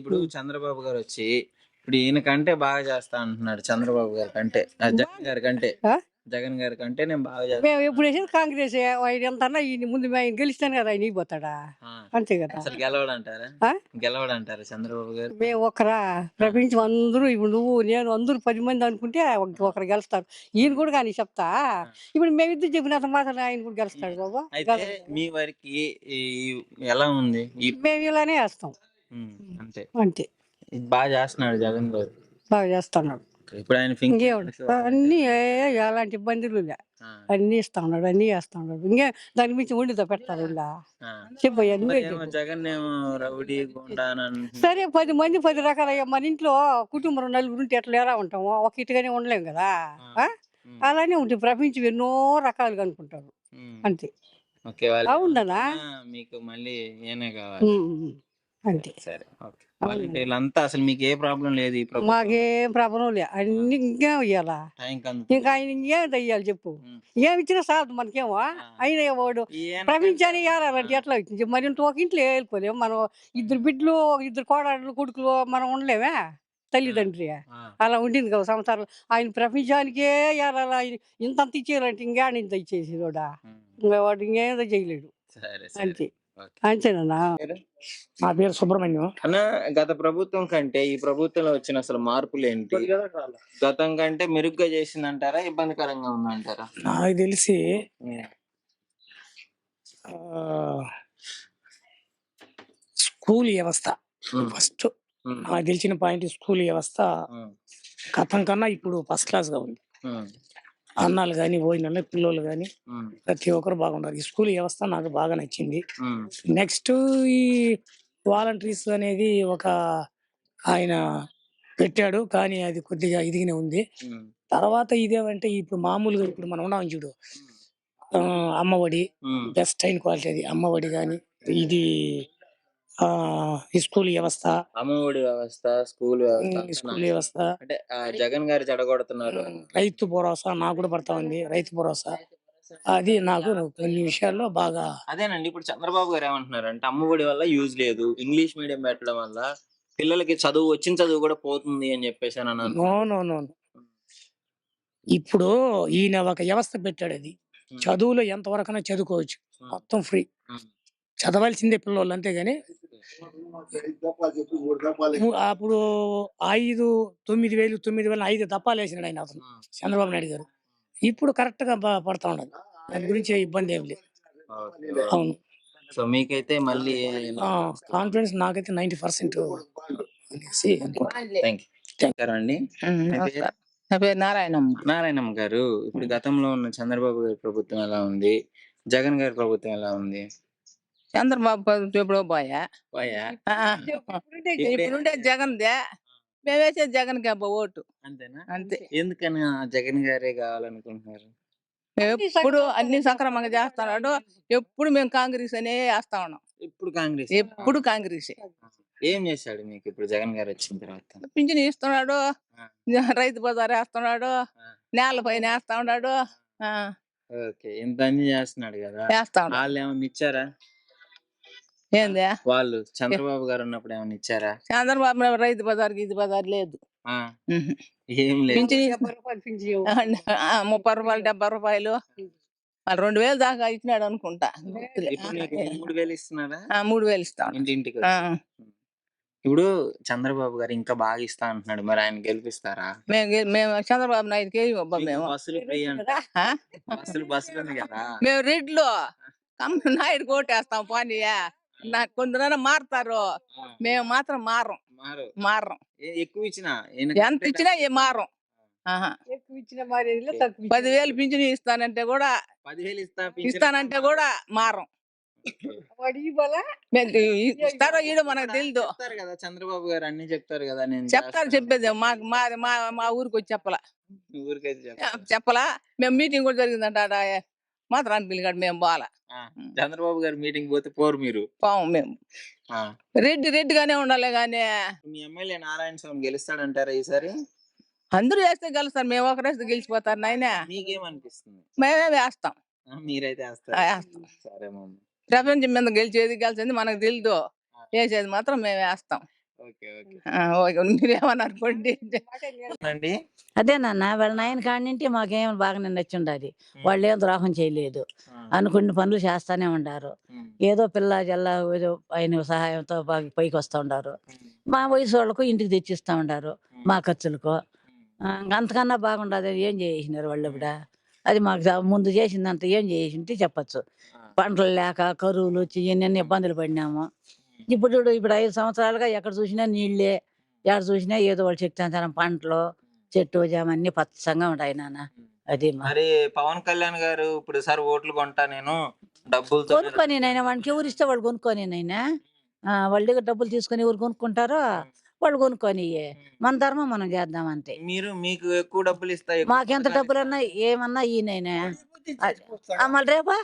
ఇప్పుడు చంద్రబాబు గారు వచ్చి ఇప్పుడు ఈయన కంటే బాగా చేస్తా అంటున్నాడు. చంద్రబాబు గారి కంటే జగన్ గారి కంటే ఆ? జగన్ గారి కంటే నేను బాగా చేస్తా. మేము ఎప్పుడు వేసేది కాంగ్రెస్ ఆయన ఎంత అన్నా ఈయన ముందు ఆయన గెలిస్తాను కదా ఆయన పోతాడా ఆ, అంతే కదా. అసలు గెలవడంటారా? ఆ? గెలవడంటారా చంద్రబాబు గారు? మేము ఒకరా ప్రపంచం అందరూ ఇప్పుడు నువ్వు నేను అందరూ 10 మంది అనుకుంటే ఒకరు గెలుస్తారు. ఈయన కూడా కానీ చెప్తా ఇప్పుడు మేమిద్దరు చెప్పినంత మాత్రం ఆయన కూడా గెలుస్తాడు బాబా. అయితే మీ వారికి ఈ ఎలా ఉంది మేము ఇలానే వేస్తాం అంతే అంతే. ఇది బాగా చేస్తున్నాడు జగన్ గారు. బాగా చేస్తున్నాడు. ఇప్పుడు ఆయన అన్ని ఎలాంటి ఇబ్బందులు లే. అన్ని ఇస్తా ఉన్నాడు, అన్ని చేస్తా ఉన్నాడు. ఇంకా దాని మించి వండితో పెడతారు ఇలా చెప్పయ్యా నువ్వే చెప్పు. జగన్ ఏమో రౌడీ గుండా అని సరే 10 మంది 10 రకాల మన ఇంట్లో కుటుంబం నలుగురు ఉంటే ఎట్లా ఎలా ఉంటాము ఒక ఇటుగానే ఉండలేం కదా. అలానే ఉంటుంది ప్రపంచం ఎన్నో రకాలుగా అనుకుంటారు అంతే. అవునా మీకు మళ్ళీ ఏనే కావాలి అంతే. సరే ఓకే. వీళ్ళంతా అసలు మీకు ఏ ప్రాబ్లం లేదు? మాకేం ప్రాబ్లం లే. అన్ని ఇంకేం ఇయ్యాలా ఇంకా ఆయన ఇంకేం దయ్యాలి చెప్పు. ఏమి ఇచ్చినా చాలదు మనకేమో. అయినా వాడు ప్రపంచాన్ని ఇవ్వాలంటే ఎట్లా వచ్చింది మరి ఒక ఇంట్లో వెళ్ళిపోలేము మనం. 2 బిడ్డలు 2 కోడళ్ళు కొడుకులు మనం ఉండలేమే తల్లిదండ్రి. అలా ఉండింది కదా సంవత్సరాలు. ఆయన ప్రపంచానికే ఇవ్వాలా ఇంతంత ఇచ్చేయాలంటే ఇంకేడ ఇంత ఇచ్చేసి కూడా ఇంకా వాడు ఇంకేదో చేయలేడు అంతే. అంతేనా. నా పేరు సుబ్రహ్మణ్యం. అన్న, గత ప్రభుత్వం కంటే ఈ ప్రభుత్వంలో వచ్చిన అసలు మార్పులు ఏంటి? గతం కంటే మెరుగ్గా చేసిందంటారా, ఇబ్బందికరంగా ఉందంటారా? నాకు తెలిసి స్కూల్ వ్యవస్థ ఫస్ట్ నాకు తెలిసిన పాయింట్. స్కూల్ వ్యవస్థ గతం కన్నా ఇప్పుడు ఫస్ట్ క్లాస్ గా ఉంది. అన్నాలు గాని పోయిన పిల్లలు గాని ప్రతి ఒక్కరు బాగున్నారు. ఈ స్కూల్ వ్యవస్థ నాకు బాగా నచ్చింది. నెక్స్ట్ ఈ వాలంటీర్స్ అనేది ఒక ఆయన పెట్టాడు కానీ అది కొద్దిగా ఇదిగానే ఉంది. తర్వాత ఇదేమంటే ఇప్పుడు మామూలుగా ఇప్పుడు మనం ఉన్నాం చూడు అమ్మఒడి బెస్ట్ అయిన క్వాలిటీ అది అమ్మఒడి కానీ ఇది ఈ స్కూల్ వ్యవస్థ అమ్మఒడి వ్యవస్థ స్కూల్ వ్యవస్థ అంటే జగన్ గారు చెడగొడుతున్నారు. రైతు భరోసా నాకు కూడా పడతా ఉంది. రైతు భరోసా అది నాకు కొన్ని విషయాల్లో బాగా. అదేనండి ఇప్పుడు చంద్రబాబు గారు ఏమంటున్నారు అంటే అమ్మఒడి వల్ల యూజ్ లేదు, ఇంగ్లీష్ మీడియం పెట్టడం వల్ల పిల్లలకి చదువు వచ్చిన చదువు కూడా పోతుంది అని చెప్పేసి నో. ఇప్పుడు ఈయన ఒక వ్యవస్థ పెట్టాడు. అది చదువులో ఎంతవరకైనా చదువుకోవచ్చు, మొత్తం ఫ్రీ. చదవాల్సిందే పిల్లలు అంతేగాని అప్పుడు 9,000 9,000 దప్పాలు వేసినాడు ఆయన అతను చంద్రబాబు నాయుడు గారు. ఇప్పుడు కరెక్ట్ గా పడతా ఉండదు. దాని గురించి ఇబ్బంది ఏం లేదు. అవును. సో మీకైతే మళ్ళీ కాన్ఫిడెన్స్ నాకైతే 90% అండి. నారాయణమ్మ గారు, ఇప్పుడు గతంలో ఉన్న చంద్రబాబు గారి ప్రభుత్వం ఎలా ఉంది, జగన్ గారి ప్రభుత్వం ఎలా ఉంది? చంద్రబాబు ప్రభుత్వం ఎప్పుడో పోయా. ఇప్పుడుండే జగన్ దే మేము వేసేది జగన్ కి అబ్బా ఓటు. అంతేనా? అంతే. ఎందుకని జగన్ గారే కావాలనుకుంటున్నారు? ఎప్పుడు అన్ని సక్రమంగా చేస్తున్నాడు. ఎప్పుడు మేము కాంగ్రెస్ అనే వేస్తా ఉన్నాం. ఎప్పుడు కాంగ్రెస్. ఏం చేశాడు మీకు ఇప్పుడు జగన్ గారు వచ్చిన తర్వాత? పింఛన్ ఇస్తున్నాడు, రైతు బజార్ వేస్తున్నాడు, నేల పైన వేస్తా ఉన్నాడు. ఇంత అన్ని చేస్తున్నాడు కదా, వాళ్ళు ఏమన్నా ఇచ్చారా? ఏంది వాళ్ళు చంద్రబాబు గారు ఉన్నప్పుడు ఏమన్నా ఇచ్చారా? చంద్రబాబు రైతు బజార్ ఇది బజార్ లేదు, ఏం లేదు. 30 రూపాయలు 70 రూపాయలు 2,000 దాకా ఇచ్చినాడు అనుకుంటా. 3,000 ఇస్తున్నారా? 3,000 ఇస్తాం ఇంటింటికి. ఇప్పుడు చంద్రబాబు గారు ఇంకా బాగా ఇస్తా అంటున్నాడు, మరి ఆయన గెలిపిస్తారా? మేము చంద్రబాబు నాయుడుకి మేము బస్సులు ఉంది కదా, మేము రెడ్లో నాయుడు కోటేస్తాం. పోనీ నాకు కొందరైనా మారుతారు, మేము మాత్రం మారం. ఎక్కువ ఇచ్చినా ఎంత ఇచ్చినా మారం. 10,000 పింఛను ఇస్తానంటే కూడా 10,000 ఇస్తానంటే కూడా మారం. ఇస్తారో ఈడో మనకు తెలియదు. చంద్రబాబు గారు అన్ని చెప్తారు కదా. నేను చెప్పేది మా ఊరికి వచ్చి చెప్పలా. మేము మీటింగ్ కూడా జరిగిందంట మాత్రం పిల్లగాడు మేము పోవాలా. చంద్రబాబు గారు మీటింగ్ పోతే పోరు మీరు? పోము మేము. రెడ్డిగానే ఉండాలి గానీ. మీ ఎమ్మెల్యే నారాయణ స్వామి గెలుస్తాడంటారా ఈసారి? అందరూ వేస్తే గెలుస్తారు, మేము ఒకరేస్తే గెలిచిపోతారు. నాయన మీకేమనిపిస్తుంది? మేమే వేస్తాం. మీరైతే వేస్తారు? సరే. ప్రపంచం మీద గెలిచేది మనకు తెలియదు, వేసేది మాత్రం మేము వేస్తాం. మీరేమన్నా అనుకోండి. అండి అదే నాన్న వాళ్ళ నాయన కాడింటి మాకేం బాగానే నచ్చుండది. వాళ్ళేం ద్రోహం చేయలేదు. అనుకున్న పనులు చేస్తానే ఉండారు. ఏదో పిల్ల జల్ల ఏదో ఆయన సహాయంతో బాగా పైకి వస్తూ ఉండారు. మా వయసు వాళ్ళకు ఇంటికి తెచ్చిస్తూ ఉండారు మా ఖర్చులకు. అంతకన్నా బాగుండదు ఏం చేసినారు వాళ్ళు ఇప్పుడు. అది మాకు ముందు చేసిందంత ఏం చేసింటే చెప్పచ్చు. పంటలు లేక కరువులు వచ్చి ఎన్ని ఇబ్బందులు పడినాము. ఇప్పుడు చూడు, ఇప్పుడు 5 సంవత్సరాలుగా ఎక్కడ చూసినా నీళ్ళే, ఎక్కడ చూసినా ఏదో వాళ్ళు చెప్తాను పంటలు చెట్టు చేమ అన్ని పచ్చంగా ఉంటాయి నాన్న. అది మరి పవన్ కళ్యాణ్ గారు ఇప్పుడు సార్ ఓట్లు కొంటా నేను డబ్బులతో కొనుక్కొని నైనా వానికి ఎవరు ఇస్తే వాళ్ళు కొనుక్కొని నైనా వాళ్ళ దగ్గర డబ్బులు తీసుకొని ఎవరు కొనుక్కుంటారో వాళ్ళు కొనుక్కొని మన ధర్మం మనం చేద్దాం అంతే. మీకు ఎక్కువ డబ్బులు ఇస్తాయి. మాకెంత డబ్బులన్నా ఏమన్నా ఈయనైనా మళ్ళీ రేపా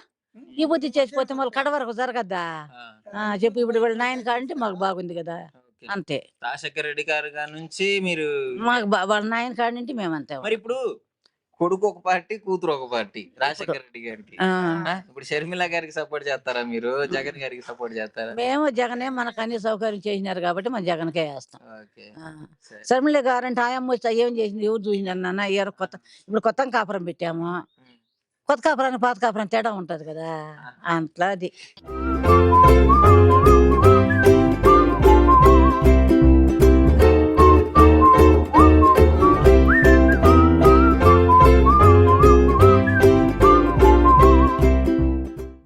ఈ బుద్ధి చేసిపోతే మళ్ళీ కడ వరకు జరగద్దా చెప్పు. ఇప్పుడు వీళ్ళ నాయన కాడంటే మాకు బాగుంది కదా అంతే. రాజశేఖర రెడ్డి గారి నుంచి మీరు మాకు వాళ్ళ నాయన కాడంటే మేమంతే. మరి ఇప్పుడు కొడుకు ఒక పార్టీ, కూతురు ఒక పార్టీ రాజశేఖర రెడ్డి గారికి. ఇప్పుడు షర్మిల గారికి సపోర్ట్ చేస్తారా మీరు? జగన్ గారికి సపోర్ట్ చేస్తారా? మేము జగనే మనకు అన్ని సౌకర్యం చేసినారు కాబట్టి మనం జగన్కే వేస్తాం. షర్మిల గారంటే ఆయమ్మ వచ్చి ఏం చేసింది ఎవరు చూసినారు నాన్న? కొత్త ఇప్పుడు కొత్త కాపురం పెట్టాము. కొత్త కాపురానికి పాత కాపురం తేడా ఉంటది కదా, అట్లా అది.